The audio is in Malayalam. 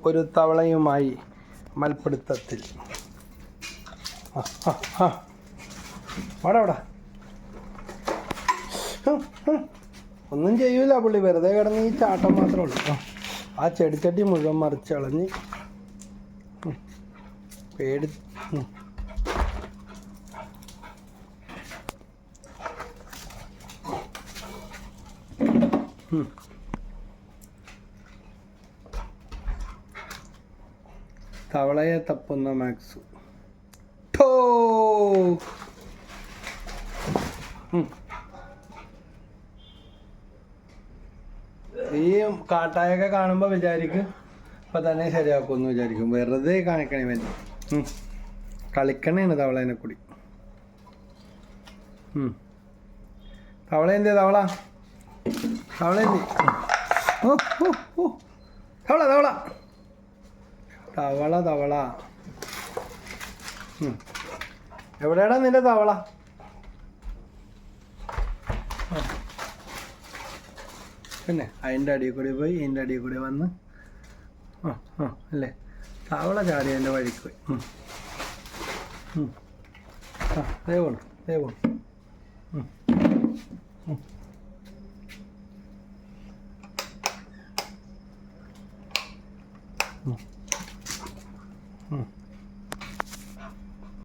ഒരു തവളയുമായി മൽപ്പിടുത്തത്തിൽ. വാടാ ഒന്നും ചെയ്യൂല പുള്ളി, വെറുതെ കിടന്ന് ഈ ചാട്ടം മാത്രമേ ഉള്ളൂ. ആ ചെടിച്ചട്ടി മുഴുവൻ മറിച്ചളഞ്ഞ് പേടി. തവളയെ തപ്പുന്ന മാക്സ്. ഈ കാട്ടായൊക്കെ കാണുമ്പോൾ വിചാരിക്കും ഇപ്പം തന്നെ ശരിയാക്കുമെന്ന് വിചാരിക്കും. വെറുതെ കാണിക്കണേ വേണ്ടി കളിക്കണേണ് തവളേനെ കൂടി. തവള എന്തേ തവള തവള എന്തി തവള തവള തവള തവള എവിടെയാടാ നിന്റെ തവള? പിന്നെ അതിൻ്റെ അടിയിൽ കൂടി പോയി ഇതിൻ്റെ അടിയിൽ കൂടി വന്ന് അല്ലേ തവള ചാടി എൻ്റെ വഴിക്ക് പോയി. ദേ പോണു ദേ പോണു.